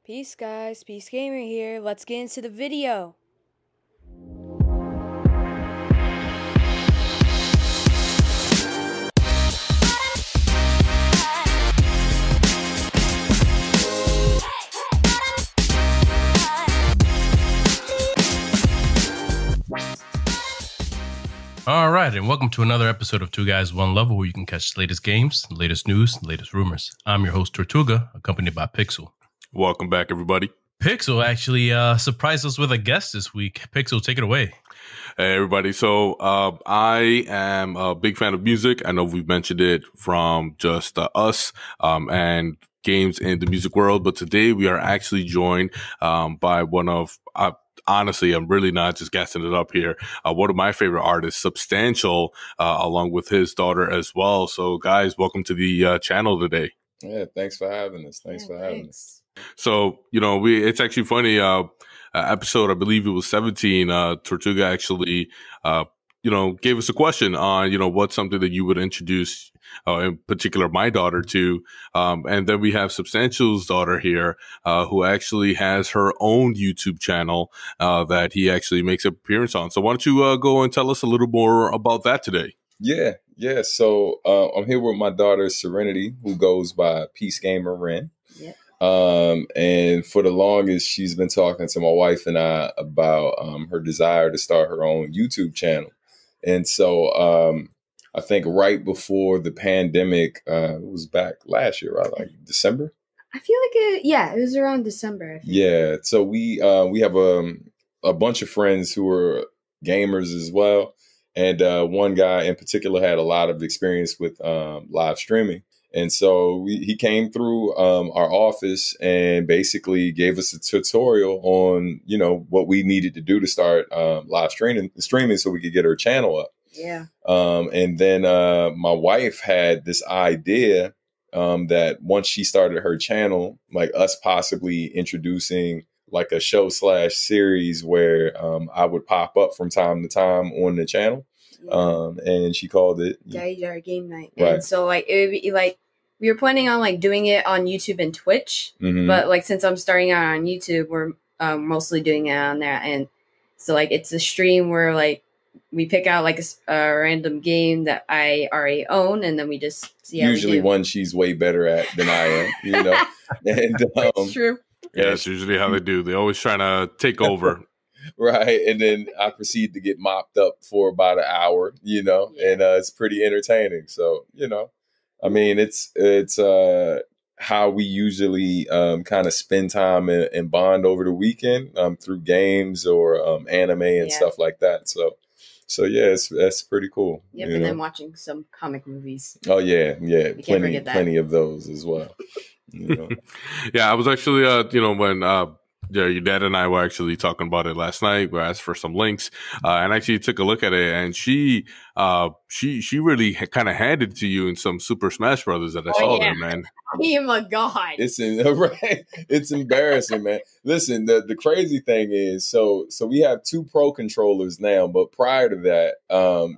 Peace guys, Peacegamer here. Let's get into the video. All right, and welcome to another episode of Two Guys, One Level, where you can catch the latest games, the latest news, the latest rumors. I'm your host, Tortuga, accompanied by Pixel. Welcome back, everybody. Pixel actually surprised us with a guest this week. Pixel, take it away. Hey, everybody. So I am a big fan of music. I know we've mentioned it from just us and games in the music world, but today we are actually joined by one of... honestly, I'm really not just gassing it up here. One of my favorite artists, Substantial, along with his daughter as well. So, guys, welcome to the channel today. Yeah, thanks for having us. Thanks for having us. So, it's actually funny. Episode, I believe it was 17. Tortuga actually, gave us a question on, what's something that you would introduce, in particular, my daughter to. And then we have Substantial's daughter here, who actually has her own YouTube channel that he actually makes an appearance on. So why don't you go and tell us a little more about that today? Yeah. So I'm here with my daughter, Serenity, who goes by Peacegamer Ren. Yeah. And for the longest, she's been talking to my wife and I about her desire to start her own YouTube channel. And so I think right before the pandemic, it was back last year, right? Like December? I feel like it was around December. I think. Yeah. So we have a bunch of friends who are gamers as well. And one guy in particular had a lot of experience with live streaming. And so he came through our office and basically gave us a tutorial on, what we needed to do to start live streaming so we could get our channel up. Yeah. And then my wife had this idea that once she started her channel, like us possibly introducing like a show/series where I would pop up from time to time on the channel. Yeah. And she called it Daddy Jar Game Night. Right. And so it would be we were planning on doing it on YouTube and Twitch, but since I'm starting out on YouTube, we're mostly doing it on there. And so it's a stream where we pick out a random game that I already own, and then we just see how usually we do. one she's way better at than I am, And That's true. Yeah, that's usually how they do. They're always trying to take over. Right. And then I proceed to get mopped up for about an hour, and it's pretty entertaining. So, it's how we usually kind of spend time and bond over the weekend through games or anime and stuff like that. So yeah, that's pretty cool. Yep, and then watching some comic movies. Oh yeah, We can't forget that. plenty of those as well. Yeah, I was actually, when your dad and I were actually talking about it last night. We asked for some links, and actually took a look at it, and she really kind of handed it to you in some Super Smash Brothers that I saw there, man. Oh my God. It's embarrassing, man. Listen, the crazy thing is, so we have two Pro controllers now, but prior to that,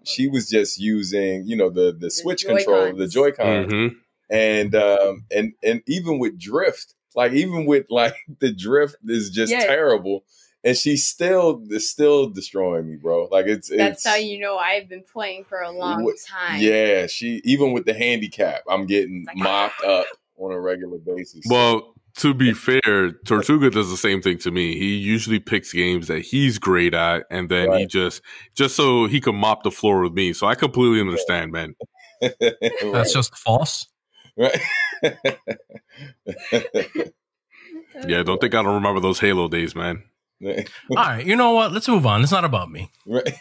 she was just using, the Switch controller, the Joy-Cons. And even with drift, the drift is just terrible. And she's still destroying me, bro. That's how I've been playing for a long time. Yeah, even with the handicap, I'm getting mopped up on a regular basis. Well, to be fair, Tortuga does the same thing to me. He usually picks games that he's great at, and then he just so he can mop the floor with me. So I completely understand, man. That's just false. Right. Yeah, don't think I don't remember those Halo days, man. All right, you know what? Let's move on. It's not about me. Right.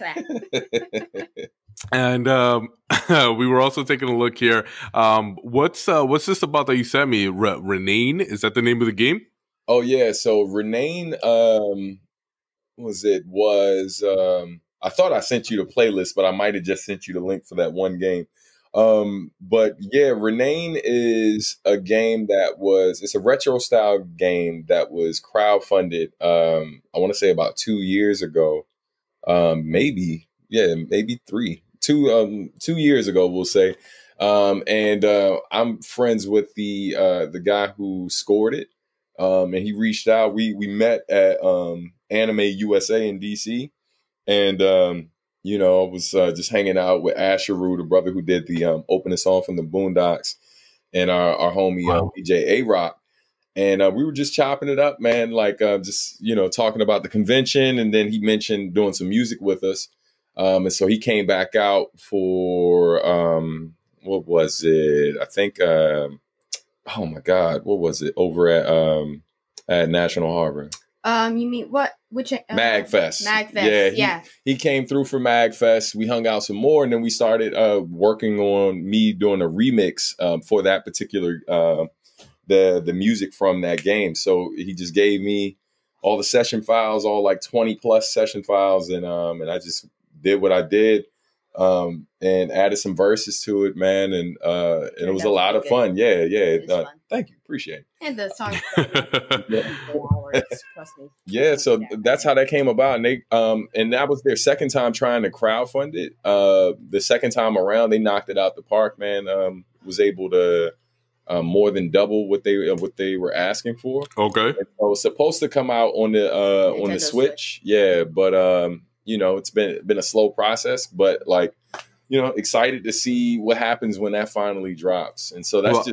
And we were also taking a look here. What's this about that you sent me? Renane? Is that the name of the game? Oh yeah. So Renane, I thought I sent you the playlist, but I might have just sent you the link for that one game. But yeah, Renane is a game it's a retro style game that was crowdfunded. I want to say about 2 years ago, maybe 3, 2 years ago, we'll say. And I'm friends with the guy who scored it. And he reached out. We met at Anime USA in DC, and you know, I was just hanging out with Asheru, the brother who did the opening song from the Boondocks, and our homie DJ A-Rock. And we were just chopping it up, man, like just, you know, talking about the convention. And then he mentioned doing some music with us. And so he came back out for, what was it? I think, oh my God, what was it? Over at National Harbor. You mean what? Which Magfest? Magfest. Yeah, he came through for Magfest. We hung out some more, and then we started working on me doing a remix for that particular the music from that game. So he just gave me all the session files, all like 20 plus session files, and I just did what I did and added some verses to it, man, and it was a lot of fun. Yeah. Thank you, appreciate it. And the song, yeah. So that's how that came about, and they and that was their second time trying to crowdfund it. The second time around, they knocked it out the park, man. Was able to more than double what they were asking for. Okay, and so it was supposed to come out on the Switch, yeah, but you know, it's been a slow process, but like, you know, excited to see what happens when that finally drops. And so that's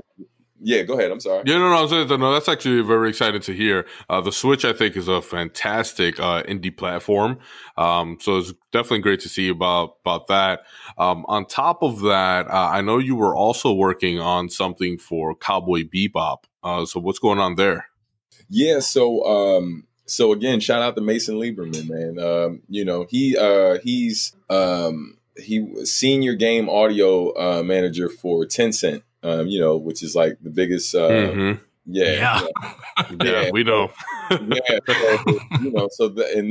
yeah, go ahead. I'm sorry. Yeah, no, that's actually very exciting to hear. The Switch, I think, is a fantastic indie platform. So it's definitely great to see about that. On top of that, I know you were also working on something for Cowboy Bebop. So what's going on there? Yeah, so again, shout out to Mason Lieberman, man. You know, he's he was senior game audio manager for Tencent. You know, which is like the biggest. Yeah, we know. Yeah, so, you know,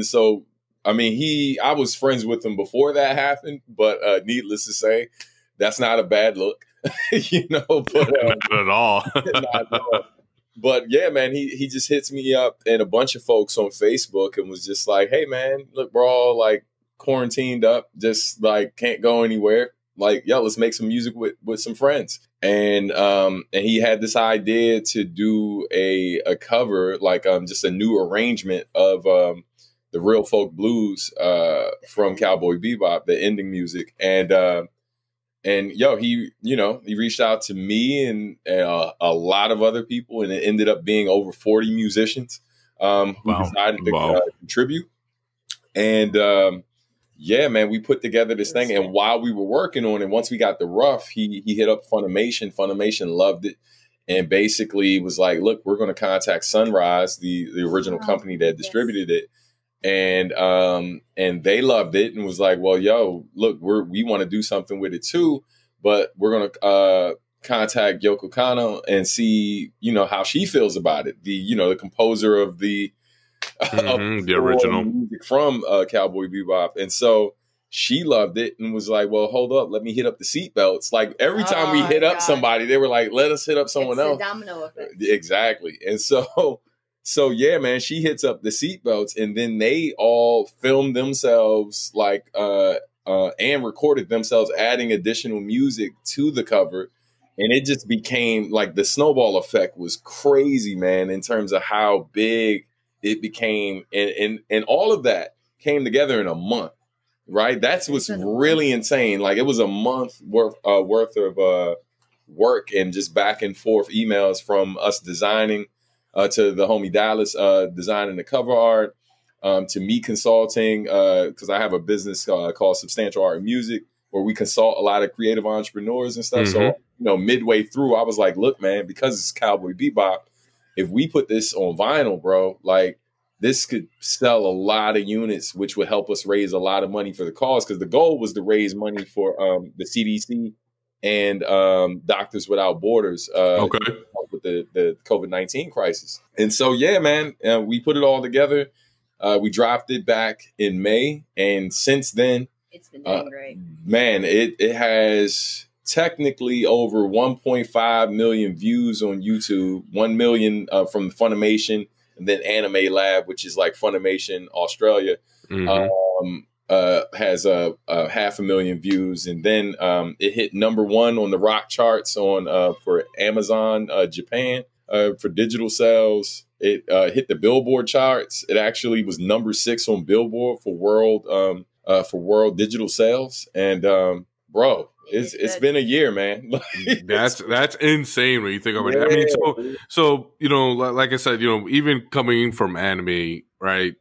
so I mean, I was friends with him before that happened, but needless to say, that's not a bad look, you know. But not at all. Not at all. But yeah, man, he just hits me up and a bunch of folks on Facebook and was just like, hey, man, look, we're all like quarantined up, just like can't go anywhere. Like, yo, let's make some music with some friends. And he had this idea to do a cover, like just a new arrangement of the Real Folk Blues from Cowboy Bebop, the ending music. And yo, he reached out to me and a lot of other people, and it ended up being over 40 musicians who decided to contribute. And yeah, man, we put together this thing, and while we were working on it, once we got the rough, he hit up Funimation. Funimation loved it, and basically was like, "Look, we're going to contact Sunrise, the original company that distributed it, and they loved it, and was like, well, yo, look, we want to do something with it too, but we're going to contact Yoko Kanno and see, you know, how she feels about it. The composer of the original music from Cowboy Bebop. And so she loved it and was like, well, hold up, let me hit up the seatbelts. Like every time we hit up somebody, they were like, let us hit up someone else. The domino effect. Exactly. And so yeah, man, she hits up the seatbelts, and then they all filmed themselves like and recorded themselves adding additional music to the cover. And it just became like the snowball effect was crazy, man, in terms of how big it became, and all of that came together in a month, right? That's what's really insane. Like it was a month worth of work and just back and forth emails from us designing to the homie Dallas designing the cover art, to me consulting because I have a business called Substantial Art and Music where we consult a lot of creative entrepreneurs and stuff. Mm-hmm. So midway through, I was like, look, man, because it's Cowboy Bebop, if we put this on vinyl, bro, like this could sell a lot of units, which would help us raise a lot of money for the cause. Because the goal was to raise money for the CDC and Doctors Without Borders with the COVID-19 crisis. And so, yeah, man, we put it all together. We dropped it back in May. And since then, it's been doing great. Man, it has technically over 1.5 million views on YouTube, 1 million from Funimation, and then Anime Lab, which is like Funimation Australia, has 500,000 views, and then it hit #1 on the rock charts on for Amazon Japan. for digital sales. It hit the Billboard charts. It actually was number 6 on Billboard for world digital sales. And bro, it's been a year, man. That's insane when you think about it. I mean, so you know, like I said, you know, even coming from anime, right?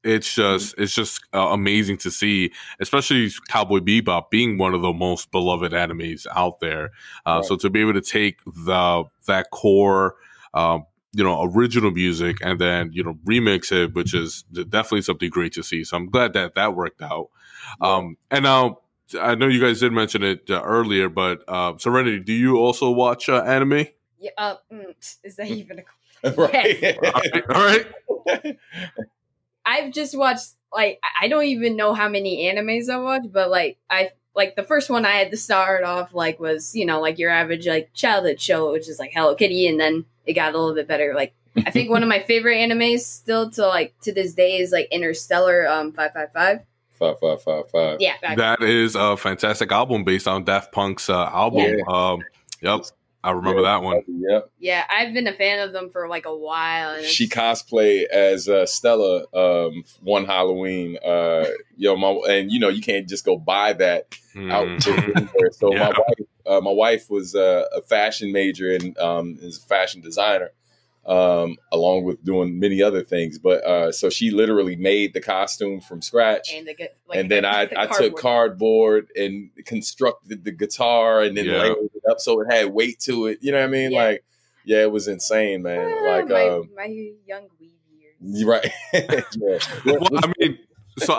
It's just amazing to see, especially Cowboy Bebop being one of the most beloved animes out there. Right. So to be able to take that core, you know, original music and then, you know, remix it, which is definitely something great to see. So I'm glad that worked out. Yeah. And now I know you guys did mention it earlier, but Serenity, do you also watch anime? Yeah. Is that even a right? Yes. All right. I've just watched, like, I don't even know how many animes I watched, but like the first one I had to start off like was, you know, like your average like childhood show, which is like Hello Kitty, and then it got a little bit better. Like I think one of my favorite animes still to this day is like Interstellar 555. 5555. Yeah, that is a fantastic album based on Daft Punk's album. Yeah. Yep. I remember that one. Yep. Yeah, I've been a fan of them for like a while. And she cosplayed as Stella one Halloween. And you know you can't just go buy that out. So yeah. My wife was a fashion major and is a fashion designer, along with doing many other things. But so she literally made the costume from scratch, and then I took cardboard and constructed the guitar and then layered it up so it had weight to it. You know what I mean? Yeah. Like, yeah, it was insane, man. Like my young weed years. Right. Yeah. Well,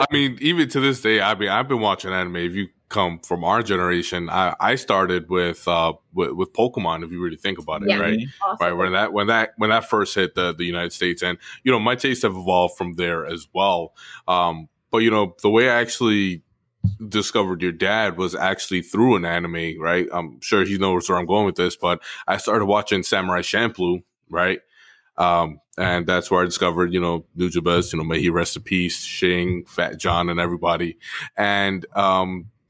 I mean, even to this day, I mean, I've been watching anime. If you come from our generation, I started with Pokemon. If you really think about it, right? Awesome. Right when that first hit the United States, and you know, my tastes have evolved from there as well. But you know, the way I actually discovered your dad was actually through an anime, right? I'm sure he knows where I'm going with this, but I started watching Samurai Champloo, right? And that's where I discovered, you know, Nujabes, you know, may he rest in peace, Shing, Fat John, and everybody. And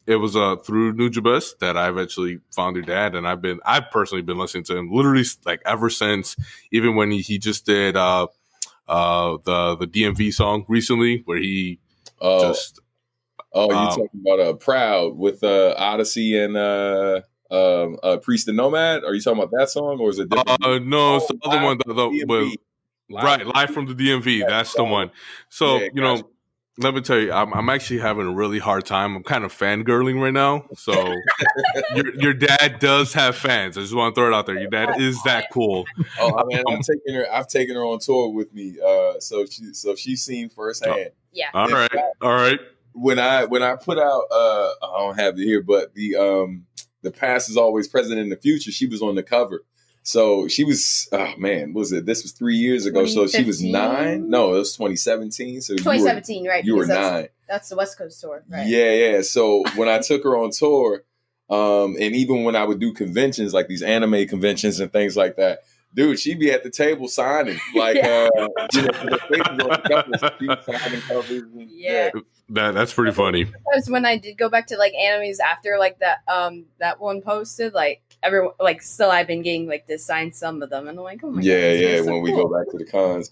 it was through Nujabes that I eventually found your dad, and I've personally been listening to him literally like ever since. Even when he just did the DMV song recently, where he just. Oh, you're talking about Proud with Odyssey and Priest and Nomad? Are you talking about that song, or is it different? No, it's the other one. Live from the DMV. That's the one. So, you know, let me tell you, I'm actually having a really hard time. I'm kind of fangirling right now. So your dad does have fans. I just want to throw it out there. Your dad is that cool. Oh, man, I've taken her on tour with me. So she's seen firsthand. Yeah. All right. When I put out, I don't have it here, but the past is always present in the future. She was on the cover. So she was, this was 3 years ago. So she was 9. No, it was 2017. So 2017, right? You were 9. That's the West Coast tour, right? Yeah. So when I took her on tour, and even when I would do conventions, like these anime conventions and things like that, dude, she'd be at the table signing, like, signing covers. Yeah. That's pretty funny. Because when I did go back to like animes after like that one posted, like everyone, like still I've been getting like to sign some of them, and I'm like, oh my god, yeah. When we go back to the cons,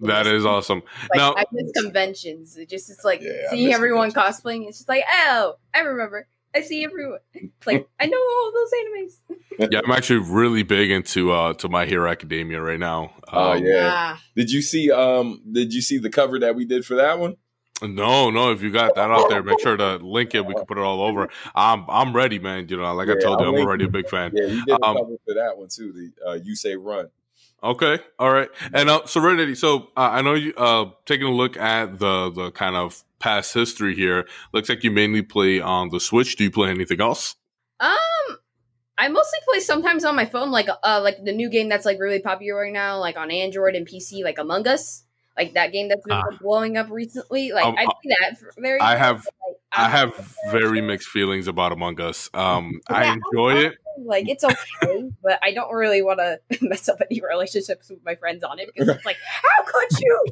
that is awesome. Like, now I miss conventions. It's like seeing everyone cosplaying. It's just like, oh, I remember. I see everyone. It's like I know all those animes. Yeah, I'm actually really big into to My Hero Academia right now. Did you see the cover that we did for that one? No. If you got that out there, make sure to link it. We can put it all over. I'm ready, man. You know, like I told you, I'm already a big fan. Yeah, you did a cover for that one too. The You Say Run. Okay, all right. And Serenity. So I know you taking a look at the kind of past history here. Looks like you mainly play on the Switch. Do you play anything else? I mostly play sometimes on my phone, like the new game that's like really popular right now, like on Android and PC, like Among Us, like that game that's been blowing up recently. Like I play that very. I have very mixed feelings about Among Us. I enjoy it. Like it's okay, but I don't really want to mess up any relationships with my friends on it because it's like, how could you?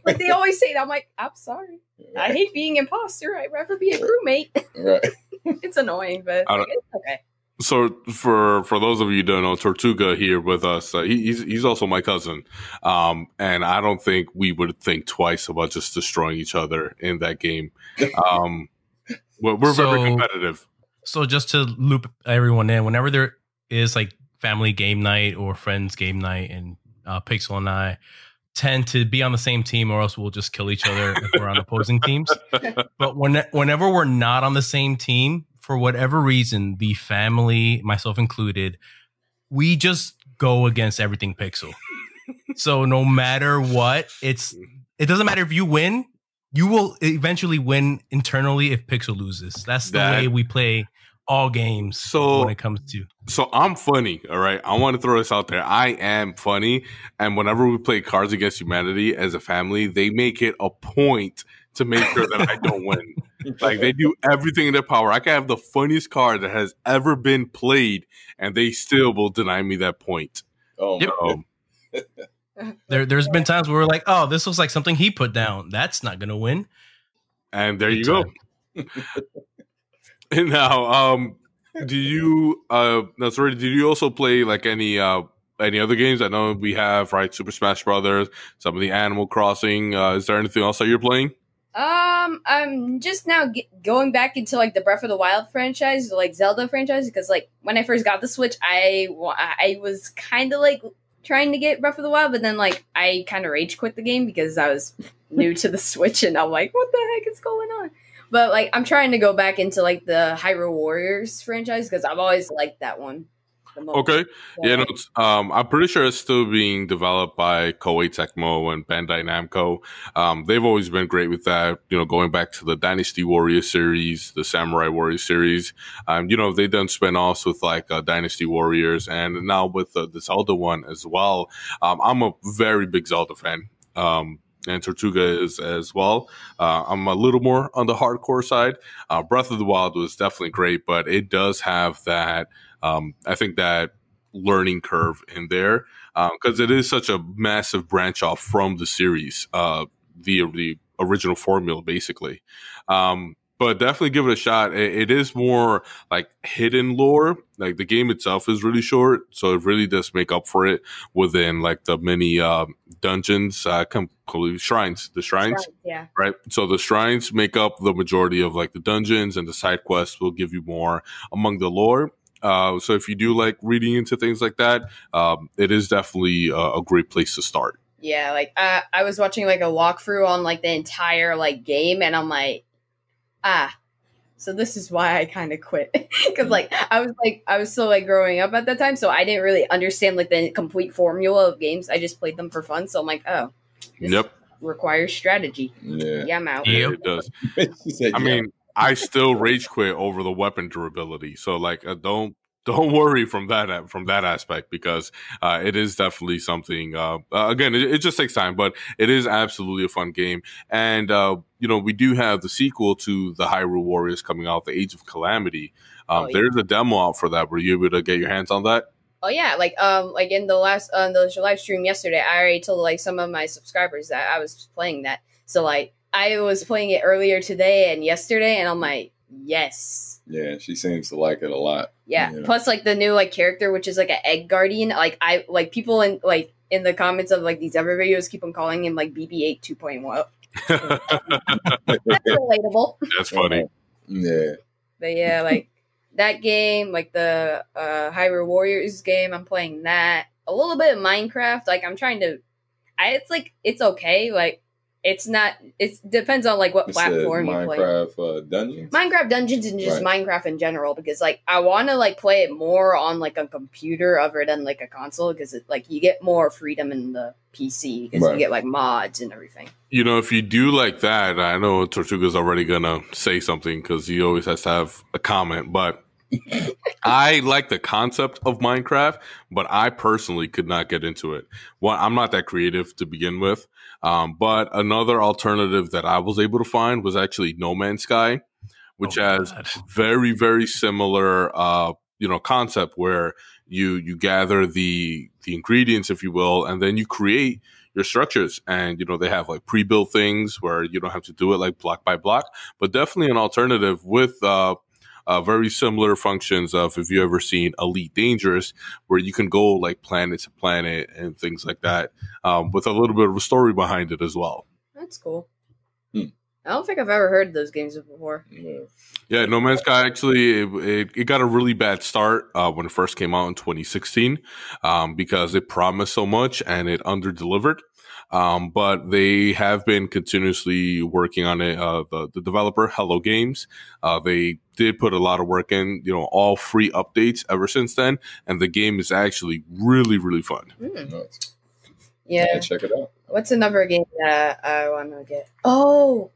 Like they always say that. I'm like, I'm sorry. I hate being imposter. I'd rather be a crewmate. Right. It's annoying, but it's okay. So for those of you who don't know, Tortuga here with us, he's also my cousin, and I don't think we would think twice about just destroying each other in that game. We're very competitive. So just to loop everyone in, whenever there is like family game night or friends game night, and Pixel and I tend to be on the same team, or else we'll just kill each other if we're on opposing teams. But whenever we're not on the same team, for whatever reason, the family, myself included, we just go against everything Pixel. So no matter what, it doesn't matter if you win, you will eventually win internally if Pixel loses. That's the way we play all games when it comes to. So I'm funny, all right? I want to throw this out there. I am funny. And whenever we play Cards Against Humanity as a family, they make it a point to make sure that I don't win. Like, they do everything in their power. I can have the funniest card that has ever been played, and they still will deny me that point. Oh, yep. There's been times where we're like, oh, this looks like something he put down. That's not going to win. And there you go. And now, did you also play like any other games? I know we have, right, Super Smash Brothers, some of the Animal Crossing. Is there anything else that you're playing? I'm just now going back into like the Breath of the Wild franchise, like Zelda franchise, because like when I first got the Switch, I was kind of like trying to get Breath of the Wild, but then like I kind of rage quit the game because I was new to the Switch, and I'm like, what the heck is going on? But like I'm trying to go back into like the Hyrule Warriors franchise because I've always liked that one. Okay. Yeah, no, I'm pretty sure it's still being developed by Koei Tecmo and Bandai Namco. They've always been great with that, going back to the Dynasty Warrior series, the Samurai Warrior series. They've done spin-offs with like Dynasty Warriors, and now with the Zelda one as well. I'm a very big Zelda fan. And Tortuga is as well. I'm a little more on the hardcore side. Breath of the Wild was definitely great, but it does have that, I think, that learning curve in there because it is such a massive branch off from the series, the original formula, basically. But definitely give it a shot. It is more like hidden lore. Like the game itself is really short, so it really does make up for it within like the many dungeons, shrines. The shrines, yeah, right. So the shrines make up the majority of like the dungeons, and the side quests will give you more among the lore. So if you do like reading into things like that, it is definitely a great place to start. Yeah, like I was watching like a walkthrough on like the entire like game, and I'm like, so this is why I kind of quit because like I was still like growing up at that time, so I didn't really understand like the complete formula of games. I just played them for fun, so I'm like, oh, this requires strategy. Yeah, I'm out. Yeah, it does. I mean, I still rage quit over the weapon durability, so like don't worry from that aspect because it is definitely something. Again, it just takes time, but it is absolutely a fun game. And we do have the sequel to the Hyrule Warriors coming out, The Age of Calamity. There's a demo out for that. Were you able to get your hands on that? Oh yeah, like in the last the live stream yesterday, I already told like some of my subscribers that I was playing that. So like I was playing it earlier today and yesterday, and I'm like, yes. Yeah, she seems to like it a lot. Yeah. Plus, like the new like character, which is like an egg guardian. Like I like people in the comments of like these other videos keep on calling him like BB-8 2.1. That's relatable. That's funny. Yeah. But yeah, like that game, like the Hyrule Warriors game, I'm playing that. A little bit of Minecraft. Like I'm trying to. It's okay. Like. It's not. It depends on like what platform you play. Minecraft Dungeons. Minecraft Dungeons and just Minecraft in general, because like I want to like play it more on like a computer other than like a console, because it like you get more freedom in the PC because you get like mods and everything. If you do like that, I know Tortuga's already gonna say something because he always has to have a comment, but. I like the concept of Minecraft, but I personally could not get into it. Well, I'm not that creative to begin with. But another alternative that I was able to find was actually No Man's Sky, which has very, very similar, concept where you gather the ingredients, if you will, and then you create your structures. And, they have like pre-built things where you don't have to do it like block by block, but definitely an alternative with, very similar functions of, if you ever seen Elite Dangerous, where you can go like planet to planet and things like that, with a little bit of a story behind it as well. That's cool. I don't think I've ever heard those games before. Yeah, No Man's Sky actually it got a really bad start when it first came out in 2016 because it promised so much and it underdelivered. But they have been continuously working on it. The developer, Hello Games, they did put a lot of work in, all free updates ever since then. And the game is actually really, really fun. Nice. Yeah. Check it out. What's another game that I want to get? Oh,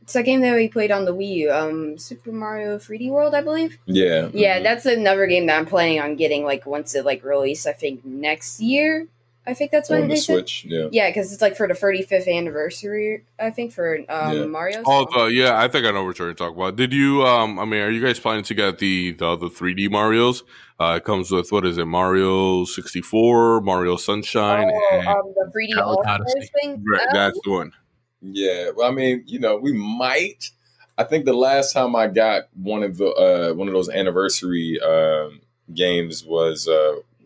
it's a game that we played on the Wii U. Super Mario 3D World, I believe. Yeah. Yeah, that's another game that I'm planning on getting, like, once it, like, release, I think, next year. I think that's when On the they Switch, yeah. Yeah, because it's, like, for the 35th anniversary, I think, for Mario. Oh, yeah, I think I know what you're talking about. Did you, are you guys planning to get the other 3D Marios? It comes with, what is it, Mario 64, Mario Sunshine, and the 3D All-Stars thing? Right, that's the one. Yeah, well, I mean, we might. I think the last time I got one of those anniversary games was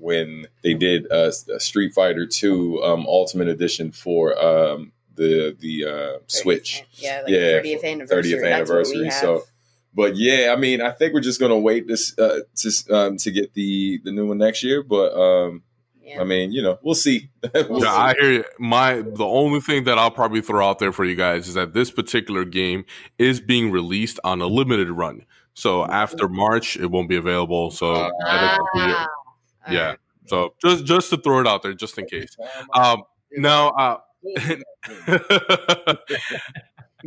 when they did a Street Fighter 2 Ultimate Edition for the Switch. Yeah, like 30th anniversary. 30th anniversary. So, but yeah, I mean, I think we're just gonna wait this to get the new one next year. But I mean, we'll see. I hear you. The only thing that I'll probably throw out there for you guys is that this particular game is being released on a limited run. So after March, it won't be available. So yeah. So just to throw it out there, just in case.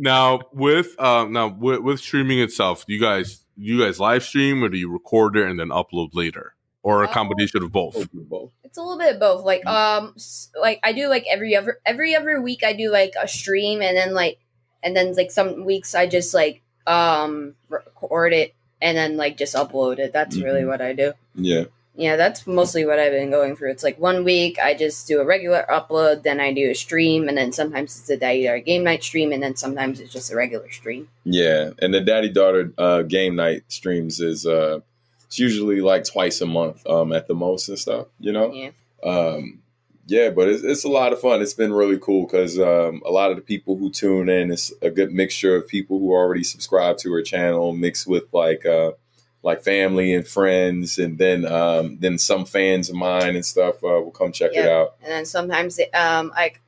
Now with streaming itself, do you guys live stream, or do you record it and then upload later? Or a combination of both. It's a little bit of both. Like I do like every other week I do like a stream, and then some weeks I just like record it and then like just upload it. That's really what I do. Yeah, that's mostly what I've been going through. It's like 1 week I just do a regular upload, then I do a stream, and then sometimes it's a daddy-daughter game night stream, and then sometimes it's just a regular stream. Yeah, and the daddy-daughter game night streams is it's usually like twice a month at the most and stuff, Yeah. But it's a lot of fun. It's been really cool because a lot of the people who tune in, it's a good mixture of people who already subscribe to her channel mixed with like family and friends, and then some fans of mine and stuff will come check it out. And then sometimes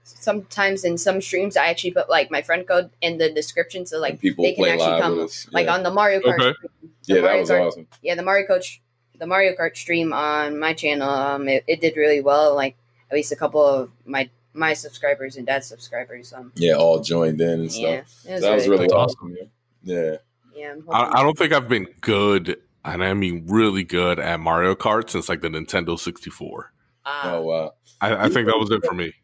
sometimes in some streams I actually put like my friend code in the description, so like people they can actually come like on the Mario Kart. Okay. Stream, that was awesome. Yeah, the Mario Kart stream on my channel, it did really well. Like at least a couple of my subscribers and dad's subscribers. All joined in and stuff. Yeah, that was really awesome. Yeah. Yeah, I don't think I've been good, and I mean really good, at Mario Kart since like the Nintendo 64. Oh wow! I think that was it for me.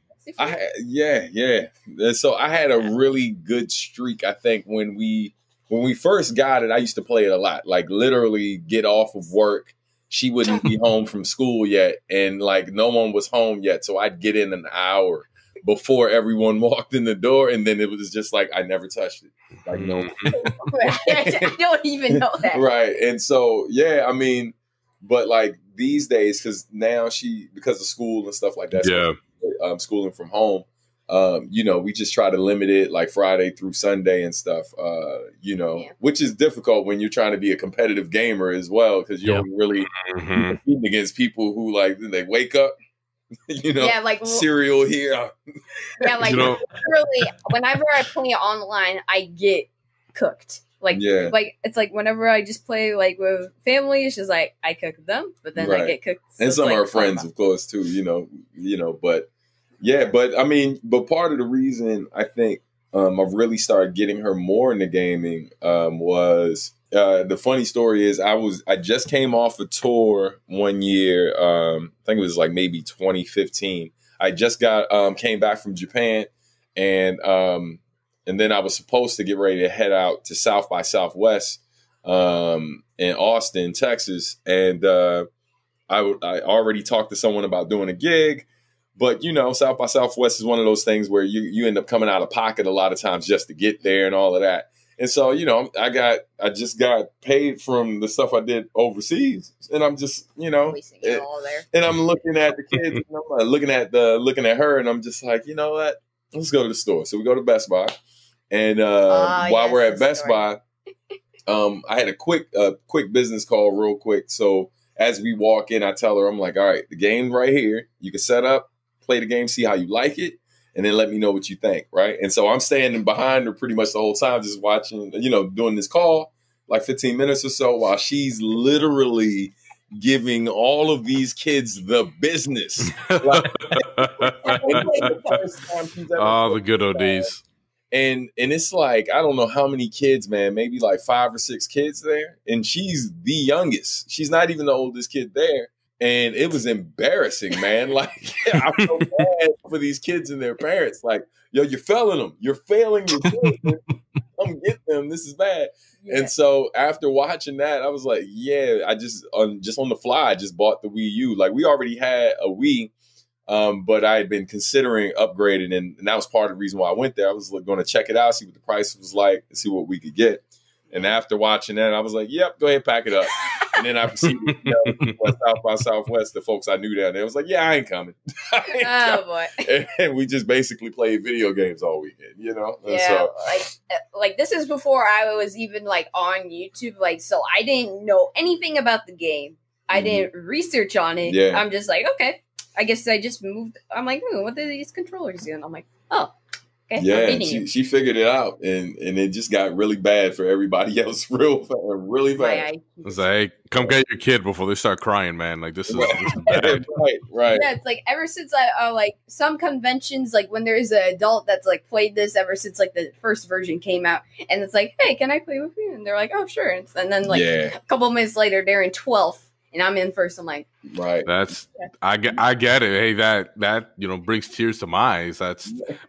Yeah. So I had a really good streak. I think when we first got it, I used to play it a lot. Like literally, get off of work, she wouldn't be home from school yet, and like no one was home yet, so I'd get in an hour before everyone walked in the door, and then it was just like I never touched it. Like no, I don't even know that. Right, and so I mean, but like these days, because now because of school and stuff like that, schooling from home, we just try to limit it like Friday through Sunday and stuff. Which is difficult when you're trying to be a competitive gamer as well, because you're really competing against people who like they wake up. Like cereal here. Literally, whenever I play online, I get cooked. Like it's like whenever I just play like with family, it's just like I cook them, but then I get cooked. So and some of our friends, of course, too. But I mean, part of the reason I think I've really started getting her more into gaming was. The funny story is I just came off a tour one year. I think it was like maybe 2015. I just came back from Japan, and then I was supposed to get ready to head out to South by Southwest in Austin, Texas. And I already talked to someone about doing a gig, but South by Southwest is one of those things where you end up coming out of pocket a lot of times just to get there and all of that. And so, you know, I just got paid from the stuff I did overseas, and I'm just, you know, and I'm looking at the kids, and I'm looking at her, and I'm just like, you know what? Let's go to the store. So we go to Best Buy, and while we're at Best Buy, I had a quick business call real quick. So as we walk in, I tell her, I'm like, all right, the game right here. You can set up, play the game, see how you like it, and then let me know what you think, right? And so I'm standing behind her pretty much the whole time, just watching, you know, doing this call, like 15 minutes or so, while she's literally giving all of these kids the business. Like, the good old days. And it's like, I don't know how many kids, man, maybe like 5 or 6 kids there. And she's the youngest. She's not even the oldest kid there. And it was embarrassing, man. Like, I feel bad for these kids and their parents. Like, yo, you're failing them. You're failing your children. Come get them. This is bad. Yeah. And so after watching that, I was like, yeah, I just on the fly, I just bought the Wii U. Like, we already had a Wii, but I had been considering upgrading. And that was part of the reason why I went there. I was going to check it out, see what the price was like, and see what we could get. And after watching that, I was like, yep, go ahead, pack it up. And then I proceeded to South by Southwest, the folks I knew down there. I was like, yeah, I ain't coming. Boy. And we just basically played video games all weekend, you know? And yeah, so, like this is before I was even like on YouTube. Like, so I didn't know anything about the game. I didn't research on it. Yeah. I'm just like, okay, I guess I just moved. I'm like, what are these controllers doing? I'm like, oh. Okay, yeah, she figured it out, and it just got really bad for everybody else really bad. It's like, hey, come get your kid before they start crying, man. Like, this is bad. Right. Yeah, it's like ever since I like some conventions, like when there's an adult that's like played this ever since like the first version came out, and it's like, hey, can I play with you? And they're like, oh, sure. And then like a couple minutes later, they're in 12th. And I'm in first. I'm like, right. I get it. Hey, that you know brings tears to my eyes.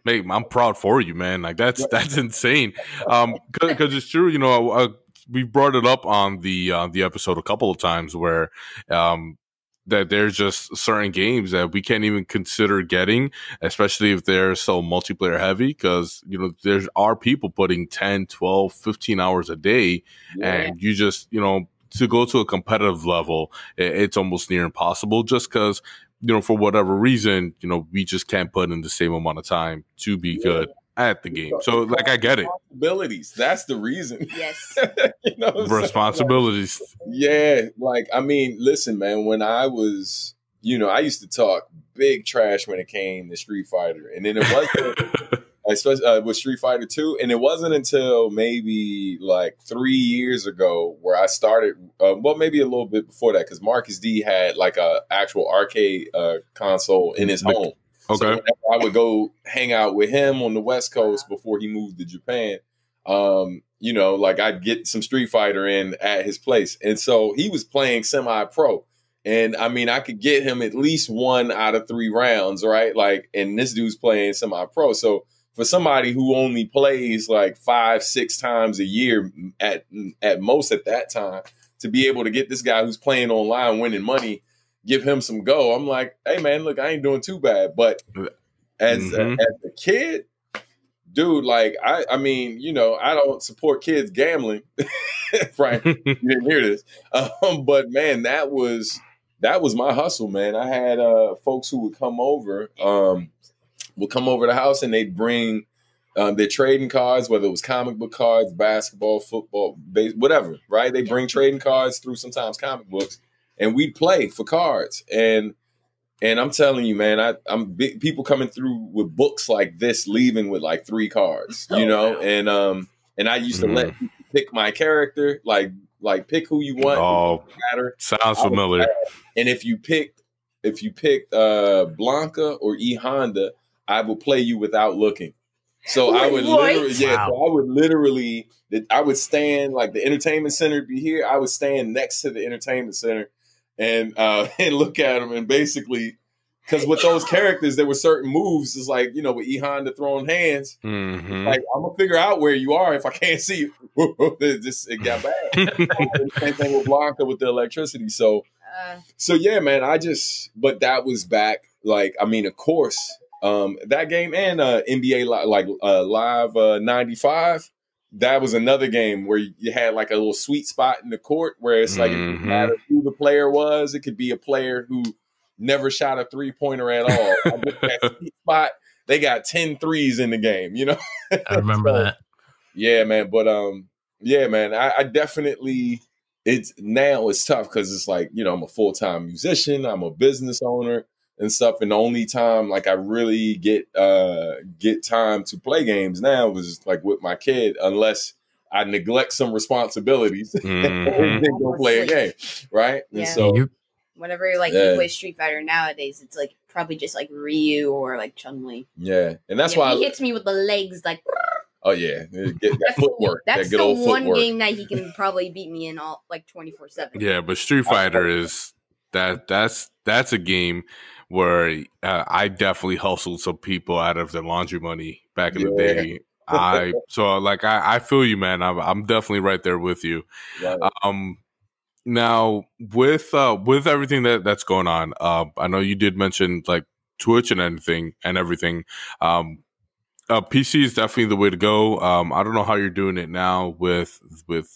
Mate, I'm proud for you, man. Like that's insane. Because it's true. You know, we brought it up on the episode a couple of times where that there's just certain games that we can't even consider getting, especially if they're so multiplayer heavy, because, you know, there are people putting 10, 12, 15 hours a day, and you just, you know, to go to a competitive level, it's almost near impossible just because, you know, for whatever reason, you know, we just can't put in the same amount of time to be good at the game. So, like, I get it. Responsibilities. That's the reason. Yes. You know, responsibilities. Yeah. Like, I mean, listen, man, when I was, you know, I used to talk big trash when it came to Street Fighter. And then it wasn't, especially with Street Fighter 2. And it wasn't until maybe like 3 years ago where I started, well, maybe a little bit before that, because Marcus D had like a actual arcade console in his home. Okay. So whenever I would go hang out with him on the West Coast before he moved to Japan, you know, like I'd get some Street Fighter in at his place. And so he was playing semi-pro. And I mean, I could get him at least 1 out of 3 rounds, right? Like, and this dude's playing semi-pro. So for somebody who only plays like 5-6 times a year at most at that time, to be able to get this guy who's playing online winning money, give him some go. I'm like, hey man, look, I ain't doing too bad. But as a kid, dude, like I mean, you know, I don't support kids gambling. Frank, you didn't hear this. But man, that was my hustle, man. I had folks who would come over to the house, and they'd bring their trading cards, whether it was comic book cards, basketball, football, whatever, right? They bring trading cards through, sometimes comic books, and we'd play for cards. And I'm telling you, man, I'm big, people coming through with books like this, leaving with like 3 cards, you know? Wow. And I used to let people pick my character, like pick who you want. Oh, sounds familiar. And if you picked Blanca or E Honda, I would play you without looking. So I would literally, I would stand, like the entertainment center would be here. I would stand next to the entertainment center and look at them, and basically, because with those characters, there were certain moves. It's like, you know, with E Honda throwing hands, like I'm gonna figure out where you are if I can't see you. It got bad. Same thing with Blanca with the electricity. So yeah, man. But that was back. Like, I mean, of course. That game and NBA Live 95, that was another game where you had like a little sweet spot in the court where it's like, it didn't matter who the player was. It could be a player who never shot a 3-pointer at all. I get that sweet spot. They got 10 threes in the game, you know? I remember that. Yeah, man. But, yeah, man, I definitely, it's tough because it's like, you know, I'm a full-time musician. I'm a business owner and stuff. And the only time like I really get time to play games now was like with my kid, unless I neglect some responsibilities and then go play a game. Right. Yeah. And so whenever like you play Street Fighter nowadays, it's like probably just like Ryu or like Chun-Li. Yeah. And that's why he hits me with the legs like oh yeah. Get that footwork. That's the one game that he can probably beat me in all like 24/7. Yeah, but Street Fighter is that's a game where I definitely hustled some people out of their laundry money back in the day. I feel you, man. I'm definitely right there with you. Right. Now with everything that's going on, I know you did mention like Twitch and everything. PC is definitely the way to go. I don't know how you're doing it now with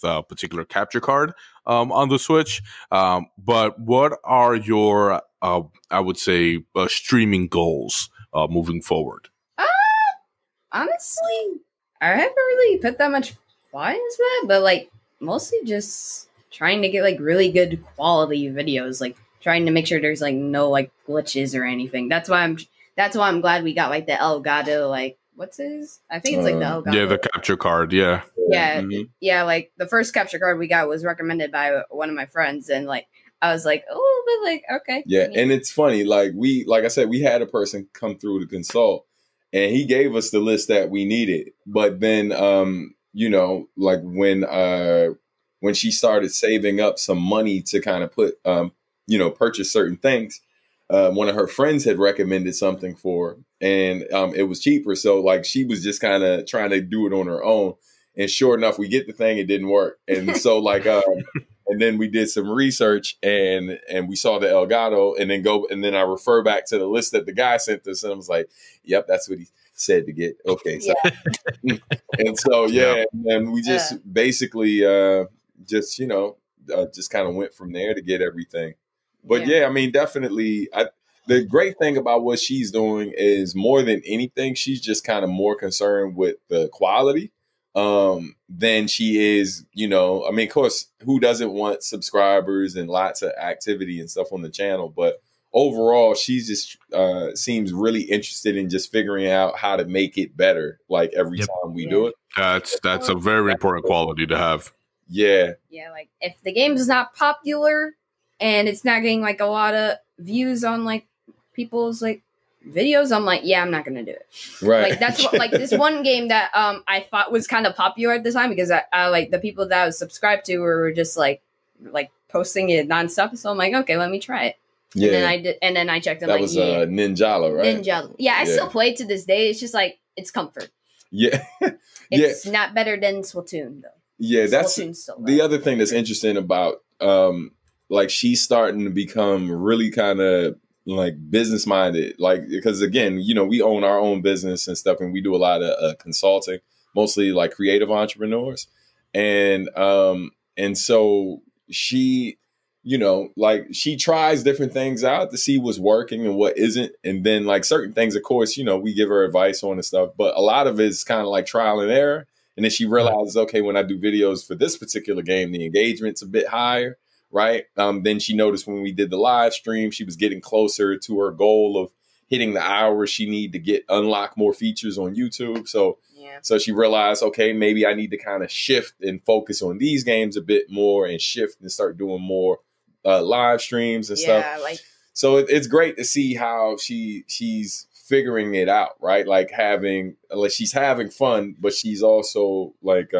a particular capture card on the Switch, but what are your I would say streaming goals moving forward? Honestly, I haven't really put that much thought into that, but like mostly just trying to get like really good quality videos, like trying to make sure there's like no like glitches or anything. That's why I'm glad we got like the Elgato, like what's his? I think it's like the Elgato. Yeah, the capture card. Yeah. Yeah. Yeah. Like the first capture card we got was recommended by one of my friends, and like I was like, oh, but like okay. Yeah, and it's funny. Like I said, we had a person come through to consult, and he gave us the list that we needed. But then, you know, like when she started saving up some money to kind of put, you know, purchase certain things, one of her friends had recommended something for her, and it was cheaper. So like she was just kind of trying to do it on her own. And sure enough, we get the thing, it didn't work. And so like, and then we did some research and we saw the Elgato, and then I refer back to the list that the guy sent us, and I was like, yep, that's what he said to get. Okay. So, and so, yeah, and we just basically just, you know, just kind of went from there to get everything. But yeah, I mean, definitely, the great thing about what she's doing is more than anything, she's just kind of more concerned with the quality than she is, you know. I mean, of course, who doesn't want subscribers and lots of activity and stuff on the channel? But overall, she's just seems really interested in just figuring out how to make it better, like every time we do it. That's a very important quality to have. Yeah, like if the game is not popular and it's not getting like a lot of views on like people's like videos, I'm like, yeah, I'm not gonna do it. Right. Like that's what, like this one game that I thought was kind of popular at the time, because I like the people that I was subscribed to were just like posting it nonstop. So I'm like, okay, let me try it. Yeah. And then I did, and then I checked. That was Ninjala, right? Ninjala. Yeah, I still play to this day. It's just like it's comfort. Yeah. It's not better than Splatoon though. Yeah, that's the other thing that's interesting about like she's starting to become really kind of like business minded, like, because again, you know, we own our own business and stuff, and we do a lot of consulting, mostly like creative entrepreneurs, and so she, you know, like she tries different things out to see what's working and what isn't, and then like certain things, of course, you know, we give her advice on and stuff, but a lot of it's kind of like trial and error. And then she realizes, okay, when I do videos for this particular game, the engagement's a bit higher, right? Then she noticed when we did the live stream, she was getting closer to her goal of hitting the hours she need to unlock more features on YouTube. So she realized, okay, maybe I need to kind of shift and focus on these games a bit more, and shift and start doing more live streams and stuff. So it's great to see how she's figuring it out, right? Like she's having fun, but she's also like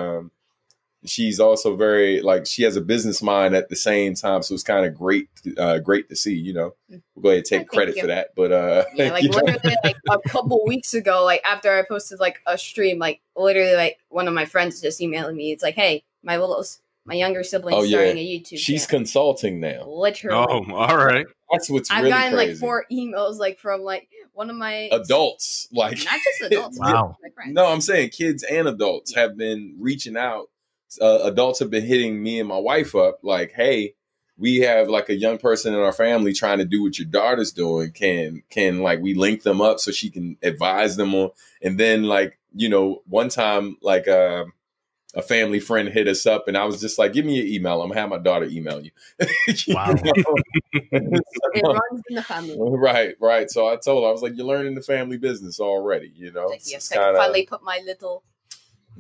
very like she has a business mind at the same time. So it's kind of great to see, you know. We'll go ahead and take credit for that. But like literally like a couple weeks ago, like after I posted like a stream, like literally like one of my friends just emailed me. It's like, hey, my little my younger sibling's starting a YouTube She's channel. Consulting now. Literally. Oh, all right. That's what's I've really gotten crazy. like 4 emails like from like one of my adults, like not just adults. Wow. My friends. No, I'm saying kids and adults have been reaching out. Adults have been hitting me and my wife up like, hey, we have like a young person in our family trying to do what your daughter's doing. Can like we link them up so she can advise them on? And then like, you know, one time like a family friend hit us up and I was just like, give me your email. I'm gonna have my daughter email you. Wow. It runs in the family. Right. So I told her, I was like, you're learning the family business already, you know? Like, yes, I can finally put my little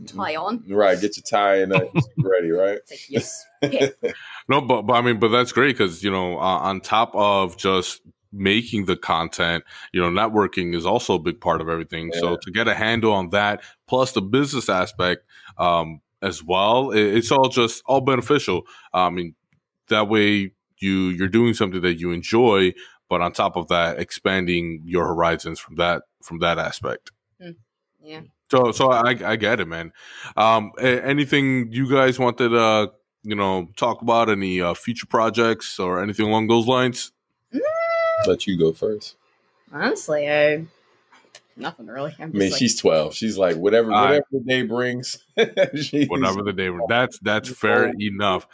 tie on. Right, get your tie and ready, right? It's like, yes. Yeah. No, but that's great because, you know, on top of just making the content, you know, networking is also a big part of everything. Yeah. So to get a handle on that, plus the business aspect as well, it's all beneficial. I mean, that way you're doing something that you enjoy, but on top of that, expanding your horizons from that aspect. Yeah. So I get it, man. Anything you guys wanted to, you know, talk about? Any future projects or anything along those lines? Let you go first. Honestly, nothing really. I mean, she's 12. She's like, whatever the day brings. Whatever the day brings. That's fair enough.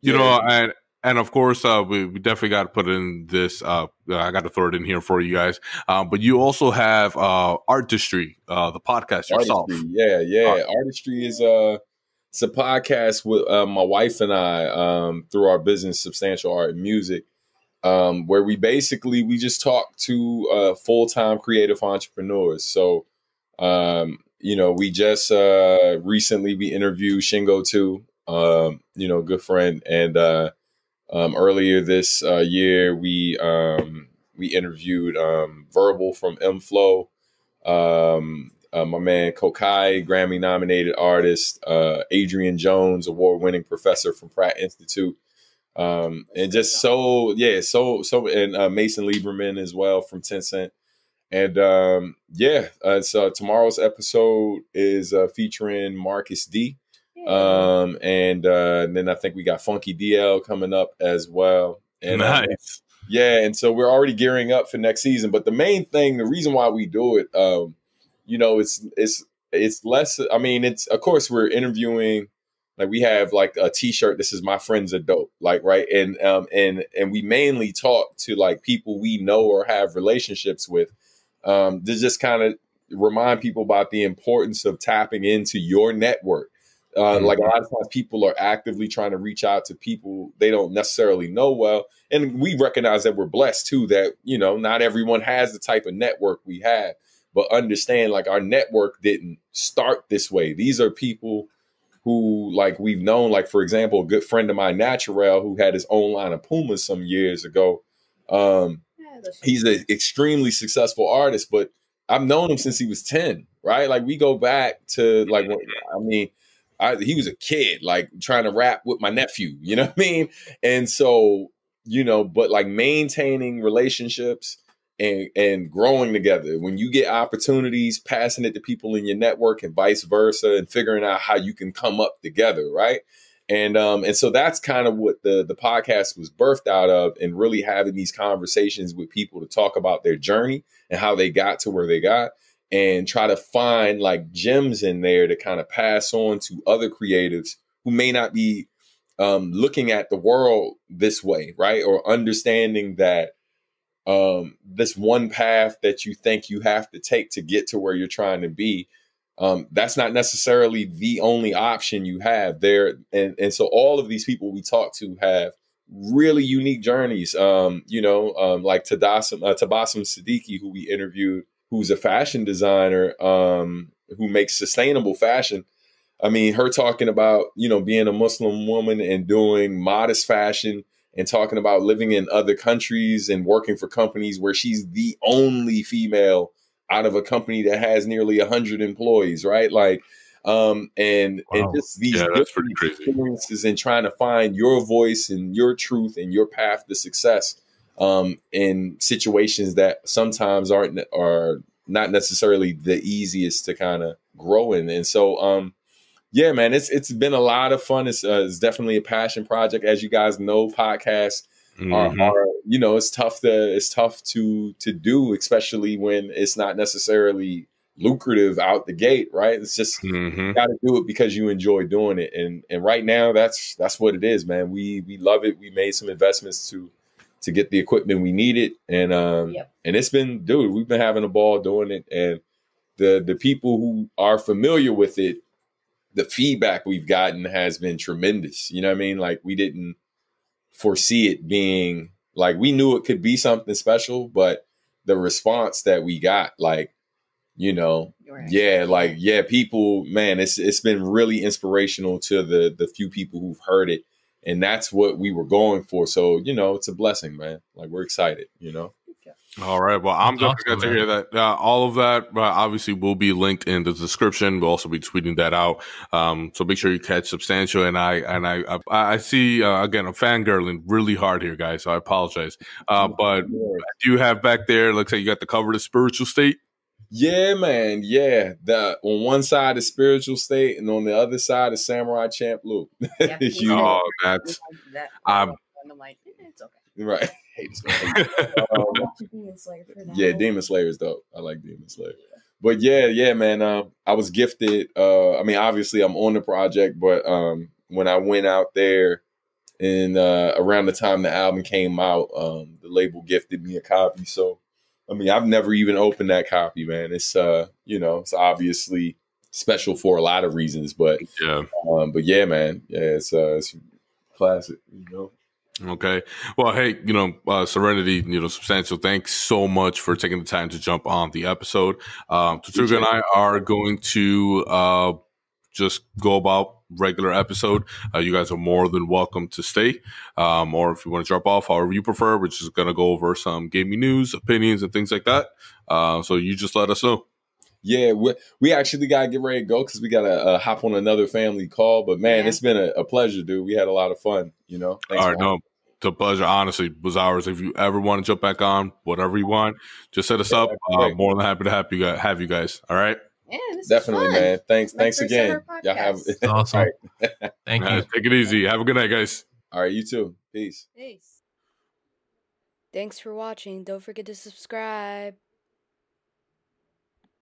You know, and of course, we definitely got to put in this. I got to throw it in here for you guys. But you also have Artistry, the podcast yourself. Artistry, yeah. Artistry is it's a podcast with my wife and I through our business, Substantial Art and Music, where we just talk to full-time creative entrepreneurs. So, you know, we just recently we interviewed Shingo too, you know, good friend, and earlier this year, we interviewed Verbal from M-Flow, my man Kokai, Grammy-nominated artist, Adrian Jones, award-winning professor from Pratt Institute, and just and Mason Lieberman as well from Tencent. And so tomorrow's episode is featuring Marcus D. And then I think we got Funky DL coming up as well. And nice. And so we're already gearing up for next season. But the main thing, the reason why we do it, you know, it's less. I mean, it's of course we're interviewing. Like we have like a T-shirt. This is my friends are dope. Like right, and we mainly talk to like people we know or have relationships with. To just kind of remind people about the importance of tapping into your network. Like a lot of times people are actively trying to reach out to people they don't necessarily know well. And we recognize that we're blessed too, that, you know, not everyone has the type of network we have, but understand like our network didn't start this way. These are people who like we've known, like, for example, a good friend of mine, Naturel, who had his own line of Pumas some years ago. He's an extremely successful artist, but I've known him since he was 10, right? Like we go back to like, he was a kid, like trying to rap with my nephew, you know what I mean? And so, you know, but like maintaining relationships and growing together, when you get opportunities, passing it to people in your network and vice versa, and figuring out how you can come up together. Right. And so that's kind of what the podcast was birthed out of, and really having these conversations with people to talk about their journey and how they got to where they got, and try to find like gems in there to kind of pass on to other creatives who may not be looking at the world this way, right? Or understanding that this one path that you think you have to take to get to where you're trying to be, that's not necessarily the only option you have there. And so all of these people we talk to have really unique journeys, like Tabassum Siddiqui, who we interviewed, who's a fashion designer who makes sustainable fashion. I mean, her talking about, you know, being a Muslim woman and doing modest fashion, and talking about living in other countries and working for companies where she's the only female out of a company that has nearly 100 employees, right? Like, and just these different experiences, and trying to find your voice and your truth and your path to success in situations that sometimes are not necessarily the easiest to kind of grow in. And so, yeah, man, it's been a lot of fun. It's definitely a passion project. As you guys know, podcasts are it's tough to do, especially when it's not necessarily lucrative out the gate, right? It's just you got to do it because you enjoy doing it, and right now that's what it is, man. We love it. We made some investments to get the equipment we needed, and and it's been, dude, we've been having a ball doing it, and the people who are familiar with it, the feedback we've gotten has been tremendous. You know what I mean? Like, we didn't foresee it being, like, we knew it could be something special, but the response that we got, like, people, man, it's been really inspirational to the few people who've heard it. And that's what we were going for. So, it's a blessing, man. Like, we're excited, All right. Well, I'm definitely glad to hear that. All of that obviously will be linked in the description. We'll also be tweeting that out. So make sure you catch Substantial. And I see, again, I'm fangirling really hard here, guys. So I apologize. But do you have back there, looks like you got the cover of the Spiritual State? Yeah, man. Yeah. On one side is Spiritual State, and on the other side is Samurai Champ Luke. Yep, that's I'm like, it's okay. Right. Yeah, Demon Slayer is dope. I like Demon Slayer. But yeah, man. I was gifted. Obviously I'm on the project, but when I went out there and around the time the album came out, the label gifted me a copy. So I've never even opened that copy, man. It's it's obviously special for a lot of reasons, but yeah, man. Yeah, it's classic, Okay. Well, hey, Serenity, Substantial, thanks so much for taking the time to jump on the episode. Tortuga and I are going to just go about regular episode. You guys are more than welcome to stay. Or if you want to drop off, however you prefer, we're just going to go over some gaming news, opinions, and things like that. So you just let us know. Yeah, we actually got to get ready to go because we got to hop on another family call. But, man, It's been a pleasure, dude. We had a lot of fun, Thanks. All right, no, the pleasure, honestly, was ours. If you ever want to jump back on, whatever you want, just set us up. More than happy to have you guys. All right? Yeah, definitely, man. Thanks again. Y'all have awesome. Thank you. Take it easy. Have a good night, guys. All right, you too. Peace. Thanks for watching. Don't forget to subscribe.